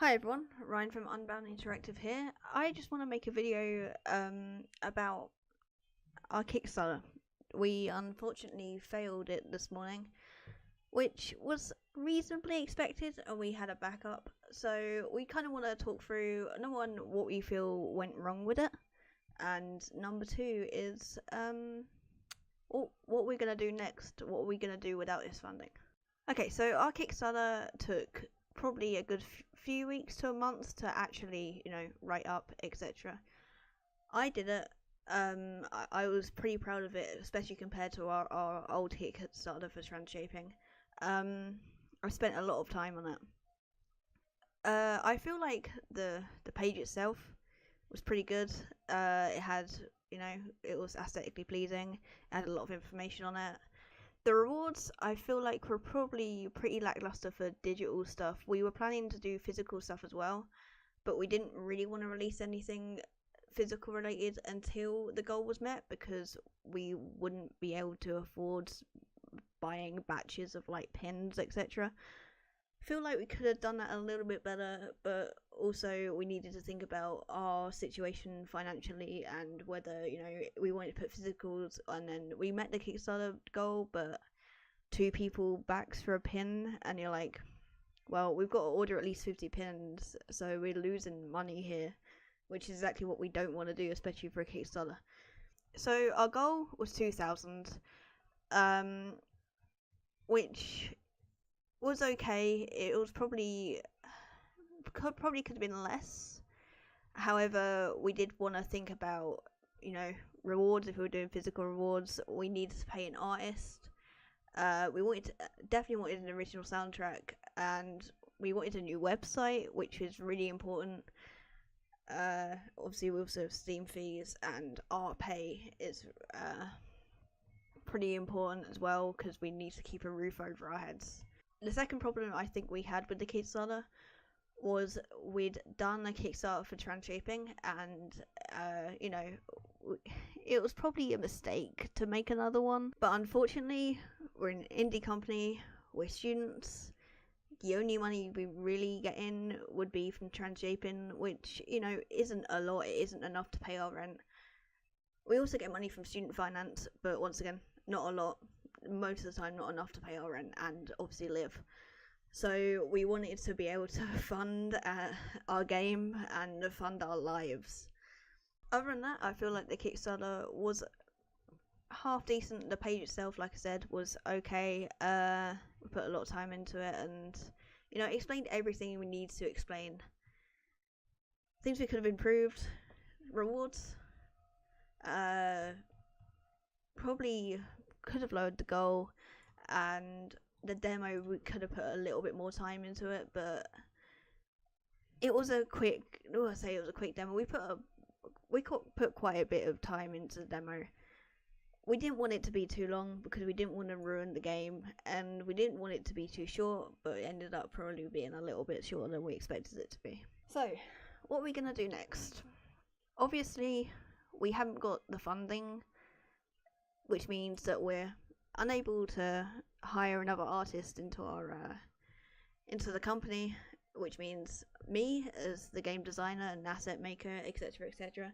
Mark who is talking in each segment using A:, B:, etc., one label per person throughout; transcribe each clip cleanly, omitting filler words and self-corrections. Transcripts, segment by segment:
A: Hi everyone, Ryan from Unbound Interactive here. I just want to make a video about our Kickstarter. We unfortunately failed it this morning, which was reasonably expected, and we had a backup. So we kind of want to talk through, number one, what we feel went wrong with it, and number two is what we're going to do next, what are we going to do without this funding. Okay, so our Kickstarter took probably a good few weeks to a month to actually, write up, etc. I did it. I was pretty proud of it, especially compared to our old Kickstarter for Transshaping. I spent a lot of time on it. I feel like the page itself was pretty good. It had, it was aesthetically pleasing. It had a lot of information on it. The rewards, I feel like, were probably pretty lackluster for digital stuff. We were planning to do physical stuff as well, but we didn't really want to release anything physical related until the goal was met, because we wouldn't be able to afford buying batches of like pins, etc. Feel like we could have done that a little bit better, but also we needed to think about our situation financially and whether, we wanted to put physicals, and then we met the Kickstarter goal, but 2 people backs for a pin, and you're like, well, we've got to order at least 50 pins, so we're losing money here, which is exactly what we don't want to do, especially for a Kickstarter. So our goal was 2,000, which was okay. It was probably could have been less. However, we did want to think about, rewards. If we were doing physical rewards, we needed to pay an artist. We definitely wanted an original soundtrack, and we wanted a new website, which is really important. Obviously we also have Steam fees, and art pay is pretty important as well, because we need to keep a roof over our heads. The second problem I think we had with the Kickstarter was we'd done a Kickstarter for Transshaping, and it was probably a mistake to make another one, but unfortunately we're an indie company, we're students. The only money we really get in would be from Transshaping, which, isn't a lot. It isn't enough to pay our rent. We also get money from student finance, but once again, not a lot. Most of the time, not enough to pay our rent and obviously live. So we wanted to be able to fund our game and fund our lives. Other than that, I feel like the Kickstarter was half decent. The page itself, like I said, was okay. We put a lot of time into it, and explained everything we need to explain. Things we could have improved: rewards. Probably could have lowered the goal, and the demo, we could have put a little bit more time into it, but it was a quick. It was a quick demo. We put quite a bit of time into the demo. We didn't want it to be too long because we didn't want to ruin the game, and we didn't want it to be too short, but it ended up probably being a little bit shorter than we expected it to be. So, what are we going to do next? Obviously, we haven't got the funding, which means that we're unable to hire another artist into the company, which means me as the game designer and asset maker, etc.,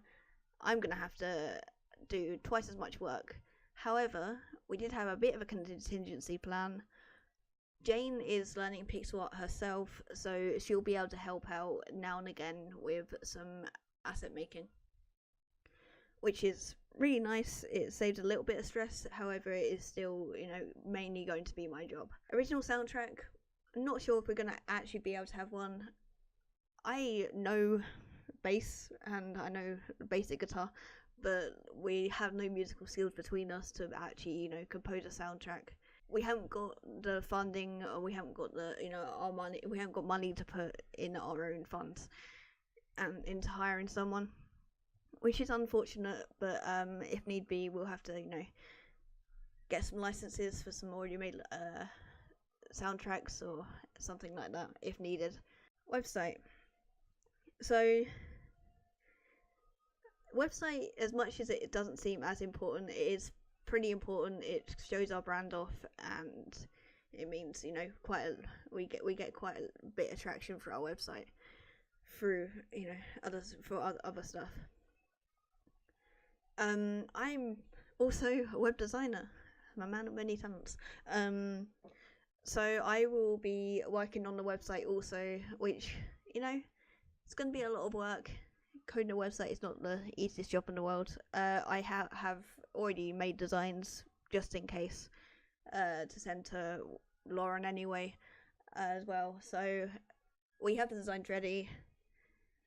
A: I'm going to have to do twice as much work. However, we did have a bit of a contingency plan. Jane is learning pixel art herself, so she'll be able to help out now and again with some asset making, which is really nice. It saves a little bit of stress. However, it is still, mainly going to be my job. Original soundtrack, I'm not sure if we're going to actually be able to have one. I know bass and I know basic guitar, but we have no musical skills between us to actually, compose a soundtrack. We haven't got the funding, or we haven't got the, our money. We haven't got money to put in our own funds and into hiring someone, which is unfortunate. But if need be, we'll have to, get some licenses for some already made soundtracks or something like that if needed. Website. So, website, as much as it doesn't seem as important, it is pretty important. It shows our brand off, and it means we get quite a bit of traction for our website. through, you know, other stuff. I'm also a web designer. I'm a man of many talents. So I will be working on the website also, which, you know, it's going to be a lot of work. Coding a website is not the easiest job in the world. I have already made designs just in case, to send to Lauren anyway, as well. So we have the designs ready.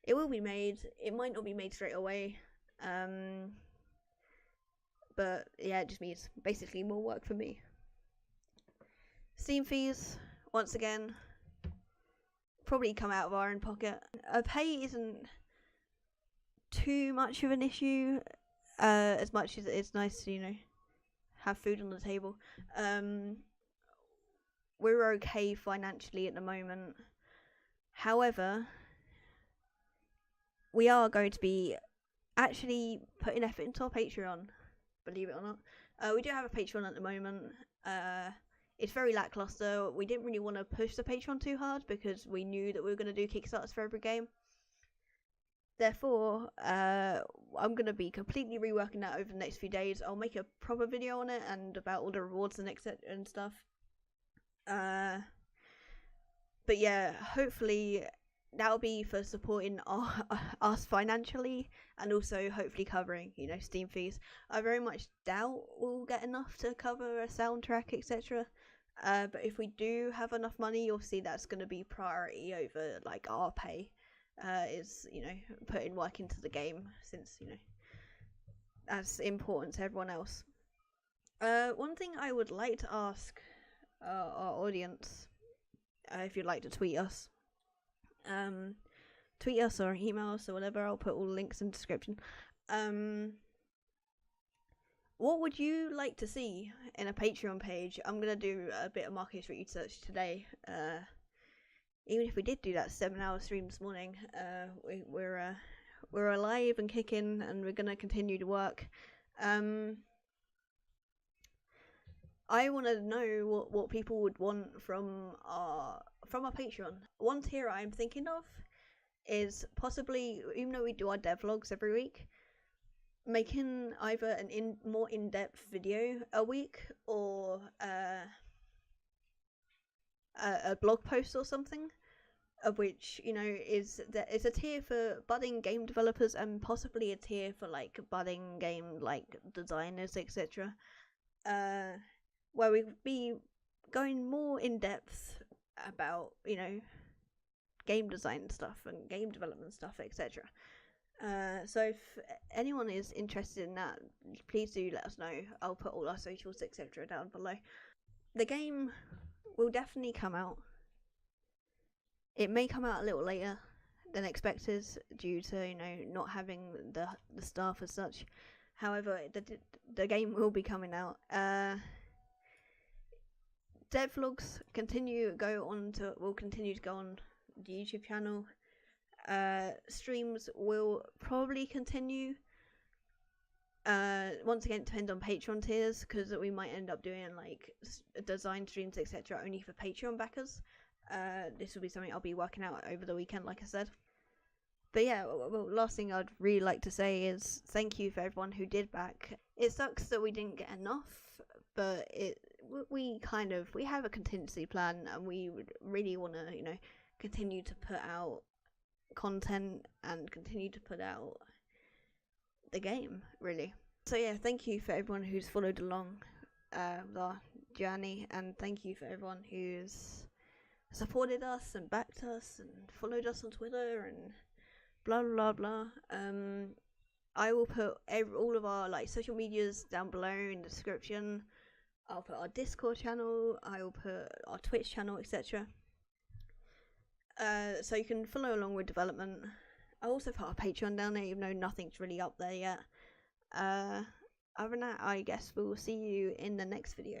A: It will be made. It might not be made straight away. But yeah, it just means basically more work for me. Steam fees, once again, probably come out of our own pocket. Pay isn't too much of an issue, as much as it's nice to, you know, have food on the table. We're okay financially at the moment. However, we are going to be actually putting effort into our Patreon, believe it or not. We do have a Patreon at the moment. It's very lackluster. We didn't really want to push the Patreon too hard because we knew that we were going to do Kickstarters for every game. Therefore, I'm going to be completely reworking that over the next few days. I'll make a proper video on it and about all the rewards and stuff. But yeah, hopefully that'll be for supporting us financially, and also hopefully covering, you know, Steam fees. I very much doubt we'll get enough to cover a soundtrack, etc. But if we do have enough money, you'll see that's going to be priority over like our pay. Is, you know, putting work into the game, since, you know, that's important to everyone else. One thing I would like to ask our audience, if you'd like to tweet us or email us or whatever, I'll put all the links in the description. What would you like to see in a Patreon page? I'm gonna do a bit of market research today. Even if we did do that 7-hour stream this morning, we're alive and kicking, and we're gonna continue to work. I want to know what people would want from our Patreon. One tier I'm thinking of is possibly, even though we do our devlogs every week, making either an more in-depth video a week, or a blog post or something, of which, you know, is a tier for budding game developers, and possibly a tier for like budding game like designers, etc. Where we'd be going more in depth about, you know, game design stuff and game development stuff, etc. So if anyone is interested in that, please do let us know. I'll put all our socials, etc. down below. The game will definitely come out. It may come out a little later than expected due to, you know, not having the staff as such. However, the game will be coming out. Devlogs will continue to go on the YouTube channel. Streams will probably continue. Once again, it depends on Patreon tiers, because we might end up doing like design streams, etc. only for Patreon backers. This will be something I'll be working out over the weekend, like I said. But yeah, well, last thing I'd really like to say is thank you for everyone who did back. It sucks that we didn't get enough, but we have a contingency plan, and we would really want to, you know, continue to put out content and continue to put out the game, really. So yeah, thank you for everyone who's followed along with our journey, and thank you for everyone who's supported us and backed us and followed us on Twitter and blah blah blah. I will put all of our like social medias down below in the description. I'll put our Discord channel, I will put our Twitch channel, etc. So you can follow along with development. I also put our Patreon down there, even though nothing's really up there yet. Other than that, I guess we'll see you in the next video.